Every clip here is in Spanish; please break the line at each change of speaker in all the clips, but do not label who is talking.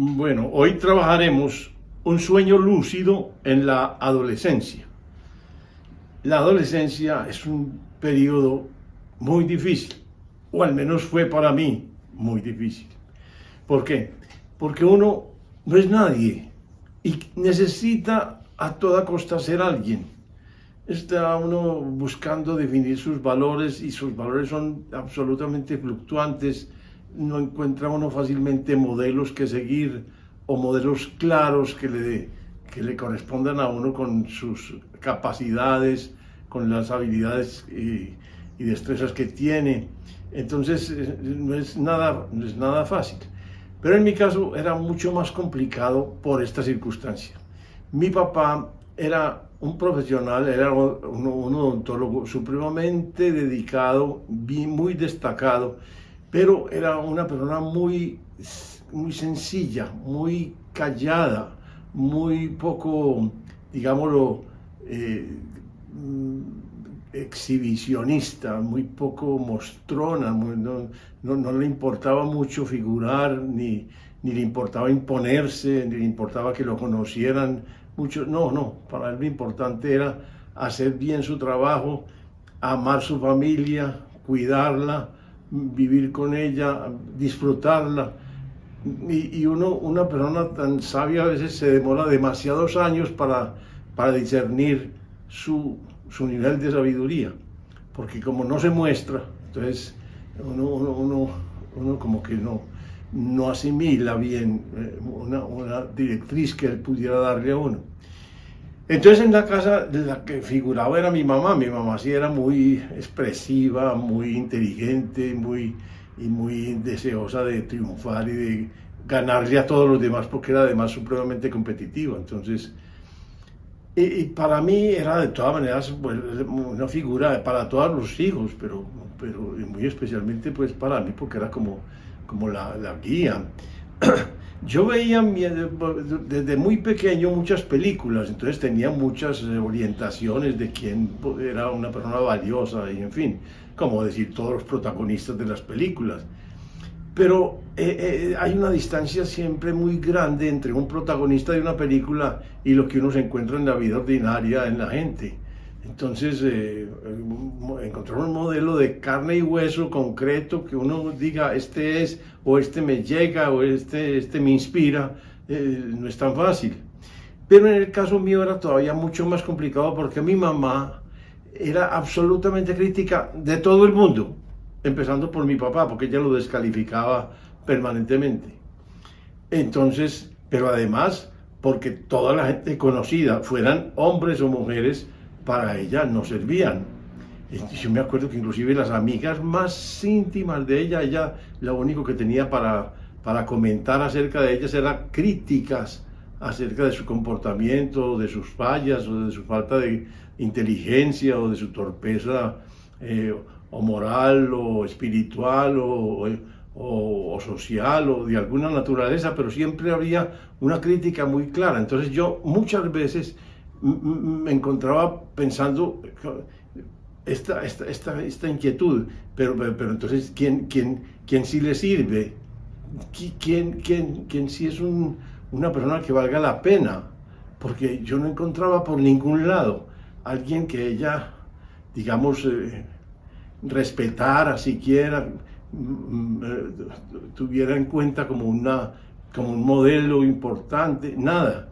Bueno, hoy trabajaremos un sueño lúcido en la adolescencia. La adolescencia es un periodo muy difícil, o al menos fue para mí muy difícil. ¿Por qué? Porque uno no es nadie y necesita a toda costa ser alguien. Está uno buscando definir sus valores y sus valores son absolutamente fluctuantes. No encuentra uno fácilmente modelos que seguir o modelos claros que le correspondan a uno con sus capacidades, con las habilidades y destrezas que tiene. Entonces no es nada fácil. Pero en mi caso era mucho más complicado por esta circunstancia. Mi papá era un profesional, era un odontólogo supremamente dedicado, muy destacado, pero era una persona muy sencilla, muy callada, muy poco, digámoslo, exhibicionista, muy poco mostrona, no le importaba mucho figurar, ni le importaba imponerse, ni le importaba que lo conocieran mucho. No, para él lo importante era hacer bien su trabajo, amar su familia, cuidarla, vivir con ella, disfrutarla. Y una persona tan sabia a veces se demora demasiados años para discernir su nivel de sabiduría, porque como no se muestra, entonces uno como que no asimila bien una directriz que él pudiera darle a uno. Entonces en la casa de la que figuraba era mi mamá sí era muy expresiva, muy inteligente, muy deseosa de triunfar y de ganarle a todos los demás porque era además supremamente competitiva. Entonces, y para mí era de todas maneras una figura para todos los hijos, pero muy especialmente pues para mí porque era como la guía. Yo veía desde muy pequeño muchas películas, entonces tenía muchas orientaciones de quién era una persona valiosa y en fin, como decir todos los protagonistas de las películas. Pero hay una distancia siempre muy grande entre un protagonista de una película y lo que uno se encuentra en la vida ordinaria en la gente. Entonces, encontrar un modelo de carne y hueso concreto que uno diga este es, o este me llega, o este me inspira, no es tan fácil. Pero en el caso mío era todavía mucho más complicado porque mi mamá era absolutamente crítica de todo el mundo, empezando por mi papá, porque ella lo descalificaba permanentemente. Entonces, pero además, porque toda la gente conocida, fueran hombres o mujeres, para ella no servían. Yo me acuerdo que inclusive las amigas más íntimas de ella lo único que tenía para comentar acerca de ellas eran críticas acerca de su comportamiento, de sus fallas, o de su falta de inteligencia, o de su torpeza, o moral, o espiritual, o social, o de alguna naturaleza, pero siempre había una crítica muy clara. Entonces yo muchas veces me encontraba pensando esta inquietud, pero entonces ¿quién sí le sirve? ¿Quién sí es una persona que valga la pena? Porque yo no encontraba por ningún lado alguien que ella, digamos, respetara siquiera, tuviera en cuenta como un modelo importante, nada.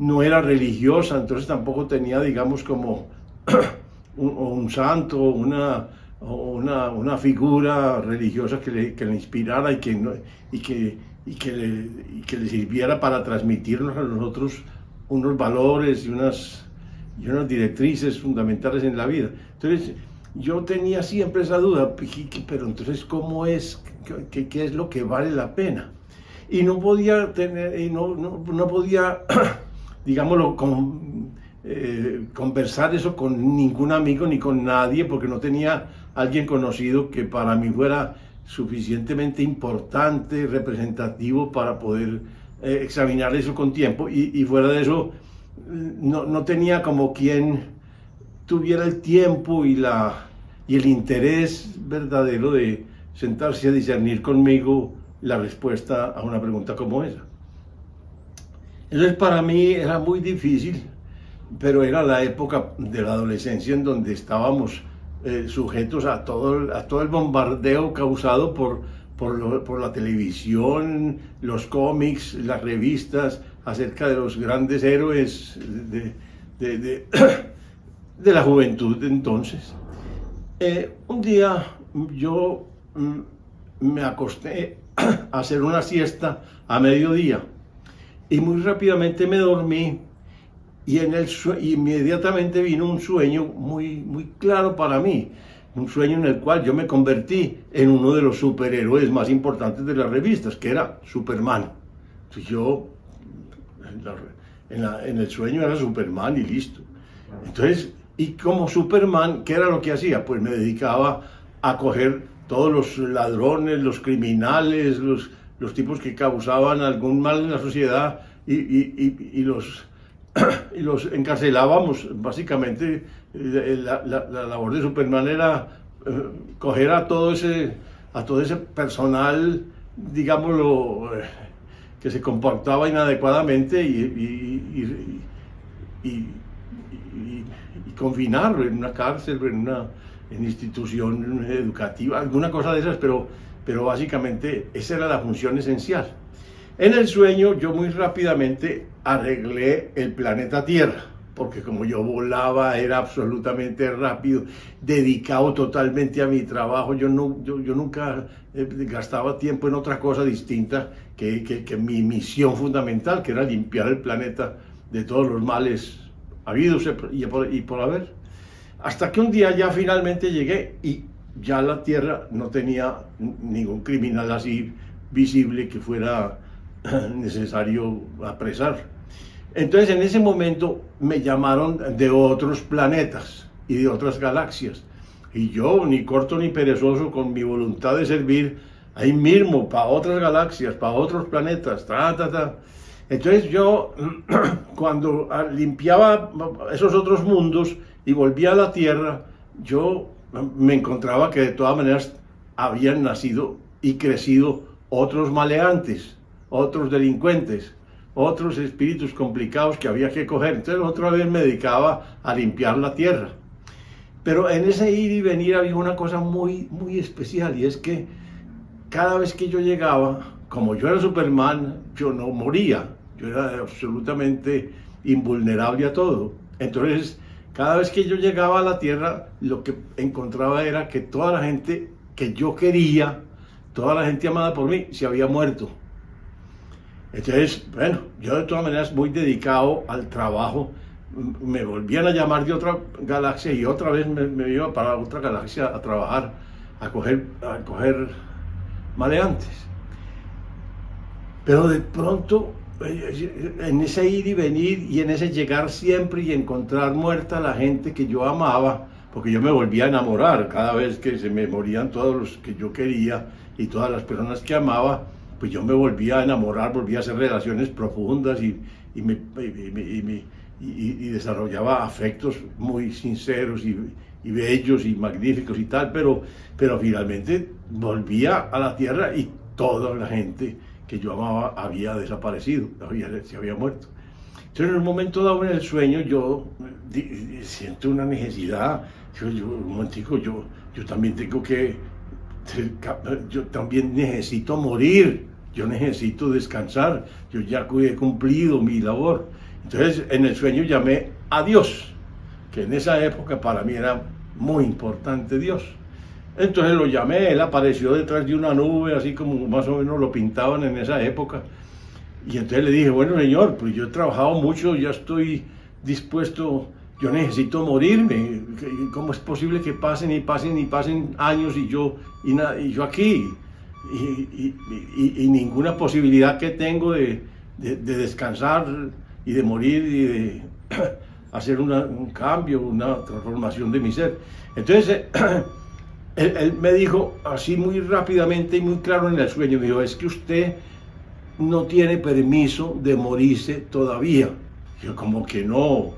No era religiosa, entonces tampoco tenía, digamos, como un santo, una figura religiosa que le inspirara y que le sirviera para transmitirnos a nosotros unos valores y unas directrices fundamentales en la vida. Entonces, yo tenía siempre esa duda, pero entonces, ¿cómo es? ¿Qué es lo que vale la pena? Y no podía no podía digámoslo, conversar eso con ningún amigo ni con nadie, porque no tenía alguien conocido que para mí fuera suficientemente importante, representativo para poder examinar eso con tiempo, y fuera de eso no tenía como quien tuviera el tiempo y el interés verdadero de sentarse a discernir conmigo la respuesta a una pregunta como esa. Entonces para mí era muy difícil, pero era la época de la adolescencia en donde estábamos sujetos a todo el bombardeo causado por la televisión, los cómics, las revistas acerca de los grandes héroes de, de- de la juventud de entonces. Un día yo me acosté a hacer una siesta a mediodía y muy rápidamente me dormí y inmediatamente vino un sueño muy claro para mí, un sueño en el cual yo me convertí en uno de los superhéroes más importantes de las revistas, que era Superman. Entonces yo en el sueño era Superman y listo. Entonces, y como Superman, ¿qué era lo que hacía? Pues me dedicaba a coger todos los ladrones, los criminales, los tipos que causaban algún mal en la sociedad y y los encarcelábamos. Básicamente, la labor de Superman era coger a todo ese personal, digámoslo, que se comportaba inadecuadamente y confinarlo en una cárcel, en institución educativa, alguna cosa de esas, pero básicamente esa era la función esencial. En el sueño yo muy rápidamente arreglé el planeta Tierra, porque como yo volaba, era absolutamente rápido, dedicado totalmente a mi trabajo, yo nunca gastaba tiempo en otra cosa distinta que mi misión fundamental, que era limpiar el planeta de todos los males habidos y por haber. Hasta que un día ya finalmente llegué y ya la Tierra no tenía ningún criminal así visible que fuera necesario apresar. Entonces en ese momento me llamaron de otros planetas y de otras galaxias. Y yo, ni corto ni perezoso, con mi voluntad de servir, ahí mismo, para otras galaxias, para otros planetas, Entonces yo, cuando limpiaba esos otros mundos y volvía a la Tierra, yo me encontraba que de todas maneras habían nacido y crecido otros maleantes, otros delincuentes, otros espíritus complicados que había que coger. Entonces otra vez me dedicaba a limpiar la Tierra. Pero en ese ir y venir había una cosa muy especial, y es que cada vez que yo llegaba, como yo era Superman, yo no moría, yo era absolutamente invulnerable a todo. Entonces, cada vez que yo llegaba a la Tierra, lo que encontraba era que toda la gente que yo quería, toda la gente amada por mí, se había muerto. Entonces, bueno, yo de todas maneras muy dedicado al trabajo, me volvían a llamar de otra galaxia y otra vez me iba para otra galaxia a trabajar, a coger maleantes. Pero de pronto, en ese ir y venir y en ese llegar siempre y encontrar muerta a la gente que yo amaba, porque yo me volvía a enamorar cada vez que se me morían todos los que yo quería y todas las personas que amaba, pues yo me volvía a enamorar, volvía a hacer relaciones profundas y desarrollaba afectos muy sinceros y bellos y magníficos y tal, pero finalmente volvía a la Tierra y toda la gente que yo amaba había desaparecido, se había muerto. Entonces en un momento dado en el sueño yo siento una necesidad, un momentico, yo también tengo que, yo también necesito morir, yo necesito descansar, yo ya he cumplido mi labor. Entonces en el sueño llamé a Dios, que en esa época para mí era muy importante Dios. Entonces lo llamé, él apareció detrás de una nube, así como más o menos lo pintaban en esa época. Y entonces le dije, bueno señor, pues yo he trabajado mucho, ya estoy dispuesto, yo necesito morirme. ¿Cómo es posible que pasen y pasen años y yo aquí? Y ninguna posibilidad que tengo de descansar y de morir y de hacer un cambio, una transformación de mi ser. Entonces él me dijo así muy rápidamente y muy claro en el sueño, me dijo, es que usted no tiene permiso de morirse todavía. Yo como que no,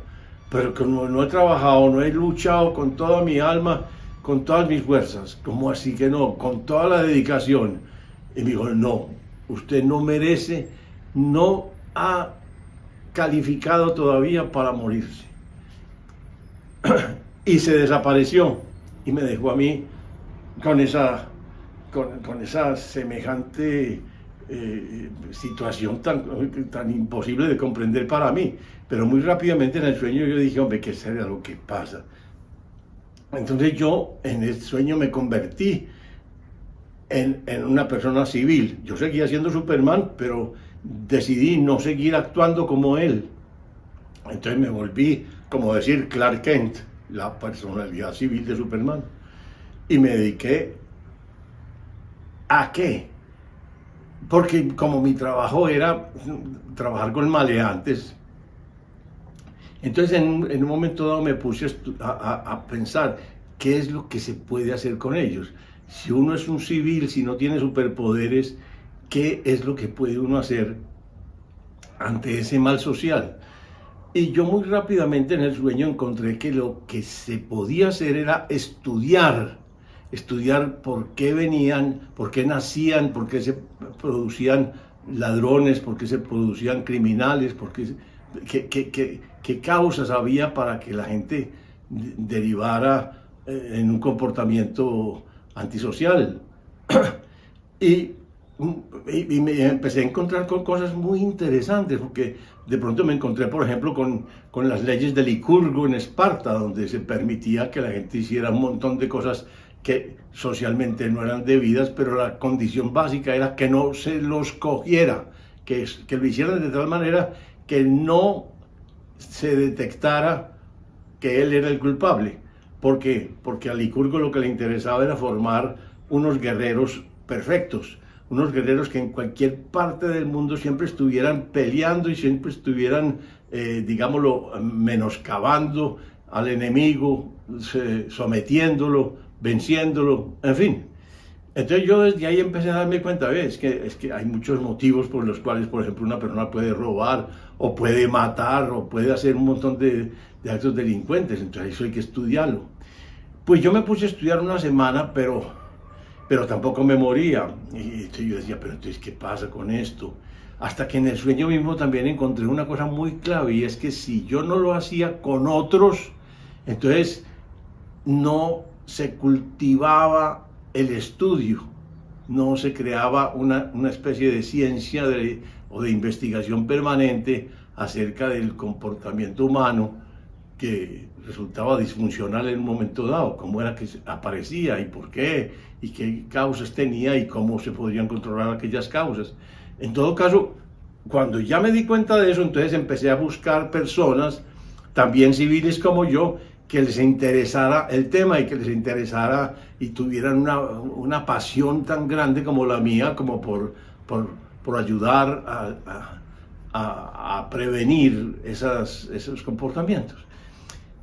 pero como no he trabajado, no he luchado con toda mi alma, con todas mis fuerzas, como así que no, con toda la dedicación. Y me dijo, no, usted no merece, no ha calificado todavía para morirse. Y se desapareció y me dejó a mí con esa semejante situación tan imposible de comprender para mí. Pero muy rápidamente en el sueño yo dije, hombre, ¿qué será lo que pasa? Entonces yo en el sueño me convertí en una persona civil. Yo seguía siendo Superman, pero decidí no seguir actuando como él. Entonces me volví, como decir, Clark Kent, la personalidad civil de Superman. Y me dediqué ¿a qué? Porque como mi trabajo era trabajar con maleantes, entonces en un momento dado me puse a pensar qué es lo que se puede hacer con ellos. Si uno es un civil, si no tiene superpoderes, ¿qué es lo que puede uno hacer ante ese mal social? Y yo muy rápidamente en el sueño encontré que lo que se podía hacer era estudiar por qué venían, por qué nacían, por qué se producían ladrones, por qué se producían criminales, qué causas había para que la gente derivara en un comportamiento antisocial. Y me empecé a encontrar con cosas muy interesantes, porque de pronto me encontré, por ejemplo, con las leyes de Licurgo en Esparta, donde se permitía que la gente hiciera un montón de cosas que socialmente no eran debidas, pero la condición básica era que no se los cogiera, que lo hicieran de tal manera que no se detectara que él era el culpable. ¿Por qué? Porque a Licurgo lo que le interesaba era formar unos guerreros perfectos, unos guerreros que en cualquier parte del mundo siempre estuvieran peleando y siempre estuvieran, digámoslo, menoscabando al enemigo, sometiéndolo, venciéndolo, en fin. Entonces yo desde ahí empecé a darme cuenta, es que hay muchos motivos por los cuales, por ejemplo, una persona puede robar, o puede matar, o puede hacer un montón de actos delincuentes, entonces eso hay que estudiarlo. Pues yo me puse a estudiar una semana, pero tampoco me moría. Y entonces yo decía, pero entonces, ¿qué pasa con esto? Hasta que en el sueño mismo también encontré una cosa muy clave, y es que si yo no lo hacía con otros, entonces no se cultivaba el estudio, no se creaba una especie de ciencia o de investigación permanente acerca del comportamiento humano que resultaba disfuncional en un momento dado, cómo era que aparecía y por qué, y qué causas tenía y cómo se podrían controlar aquellas causas. En todo caso, cuando ya me di cuenta de eso, entonces empecé a buscar personas, también civiles como yo, que les interesara el tema y que les interesara y tuvieran una pasión tan grande como la mía, como por ayudar a prevenir esos comportamientos.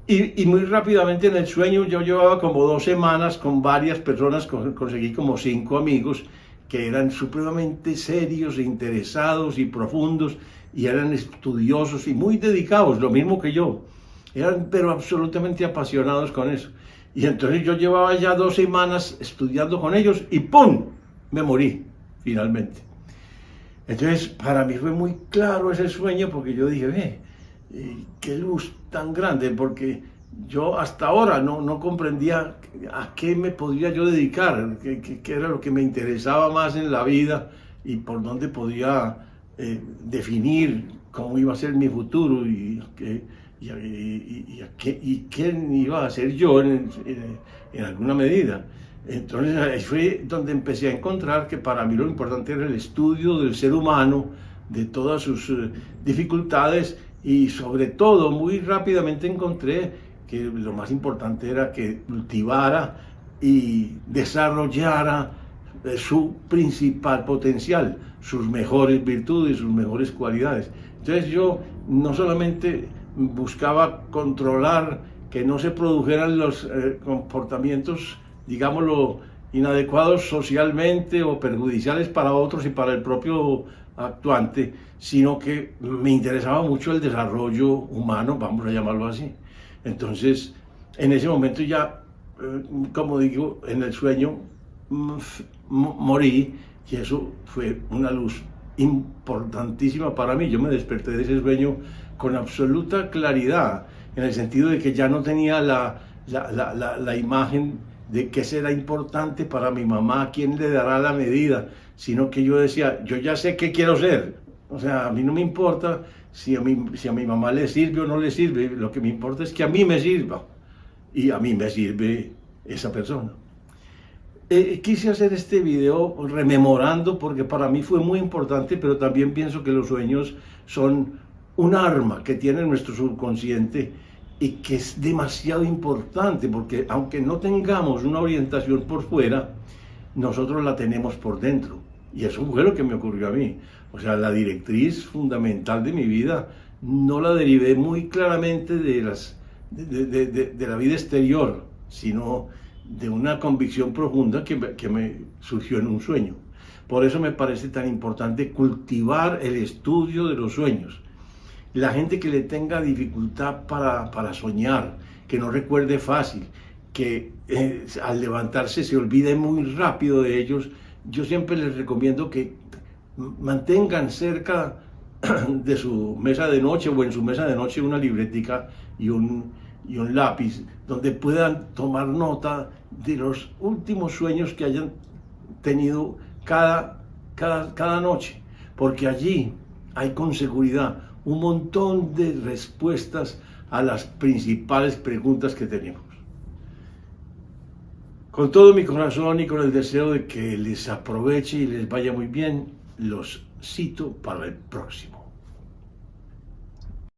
Y muy rápidamente en el sueño yo llevaba como 2 semanas con varias personas, conseguí como 5 amigos que eran supremamente serios e interesados y profundos y eran estudiosos y muy dedicados, lo mismo que yo. Eran pero absolutamente apasionados con eso. Y entonces yo llevaba ya 2 semanas estudiando con ellos y ¡pum! Me morí finalmente. Entonces para mí fue muy claro ese sueño, porque yo dije, qué luz tan grande, porque yo hasta ahora no comprendía a qué me podría yo dedicar, qué era lo que me interesaba más en la vida y por dónde podía definir cómo iba a ser mi futuro y quién iba a ser yo en alguna medida. Entonces ahí fue donde empecé a encontrar que para mí lo importante era el estudio del ser humano, de todas sus dificultades, y sobre todo muy rápidamente encontré que lo más importante era que cultivara y desarrollara su principal potencial, sus mejores virtudes, sus mejores cualidades. Entonces yo no solamente buscaba controlar que no se produjeran los comportamientos, digámoslo, inadecuados socialmente o perjudiciales para otros y para el propio actuante, sino que me interesaba mucho el desarrollo humano, vamos a llamarlo así. Entonces, en ese momento ya, como digo, en el sueño morí, y eso fue una luz importantísima para mí. Yo me desperté de ese sueño con absoluta claridad, en el sentido de que ya no tenía la imagen de qué será importante para mi mamá, quién le dará la medida, sino que yo decía, yo ya sé qué quiero ser. O sea, a mí no me importa si a mi mamá le sirve o no le sirve, lo que me importa es que a mí me sirva, y a mí me sirve esa persona. Quise hacer este video rememorando porque para mí fue muy importante, pero también pienso que los sueños son un arma que tiene nuestro subconsciente y que es demasiado importante, porque aunque no tengamos una orientación por fuera, nosotros la tenemos por dentro. Y eso fue lo que me ocurrió a mí. O sea, la directriz fundamental de mi vida no la derivé muy claramente de la vida exterior, sino de una convicción profunda que me surgió en un sueño. Por eso me parece tan importante cultivar el estudio de los sueños. La gente que le tenga dificultad para soñar, que no recuerde fácil, que al levantarse se olvide muy rápido de ellos, yo siempre les recomiendo que mantengan cerca de su mesa de noche o en su mesa de noche una libretica y un lápiz donde puedan tomar nota de los últimos sueños que hayan tenido cada noche, porque allí hay con seguridad un montón de respuestas a las principales preguntas que tenemos. Con todo mi corazón y con el deseo de que les aproveche y les vaya muy bien, los cito para el próximo.